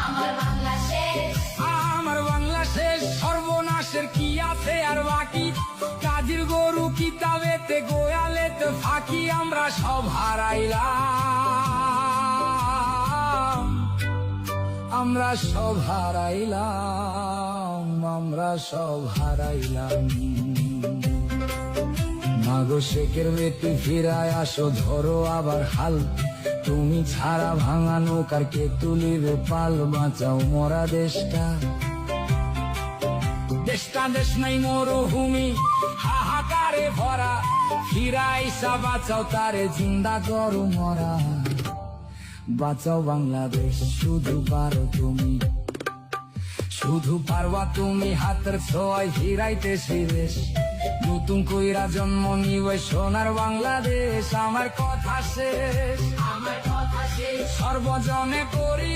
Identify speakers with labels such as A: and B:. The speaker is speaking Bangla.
A: আমার বাংলা শেষ,
B: আমার বাংলা শেষ, সর্বনাশের কি আছে আর বাকি? কাজীর গরু কিতাবেতে গোয়ালেতে ফাঁকি, আমরা সব হারাইলাম, আমরা সব হারাইলাম, আমরা সব হারাইলাম। মাগো শেখের বেটি ফিরায় আসো, ধরো আবার হাল, তুমি ছাড়া ভাঙা নৌকার কে তুলিবে পাল, বাঁচাও মরা দেশটা, দেশটা দেশ নাই মরুভূমি হাহাকারে ভরা, ফিরাইসা বাঁচাও তারে, জিন্দা করো মরা, বাঁচাও বাংলাদেশ, শুধু পারো তুমি, শুধু পারবা তুমি, হাতের ছোঁয়ায় ফিরাইতে সেই দেশ, নতুন কইরা জন্ম নিবে সোনার বাংলাদেশ। আমার কথা শেষ,
A: আমার কথা শেষ,
B: সর্বজনে করি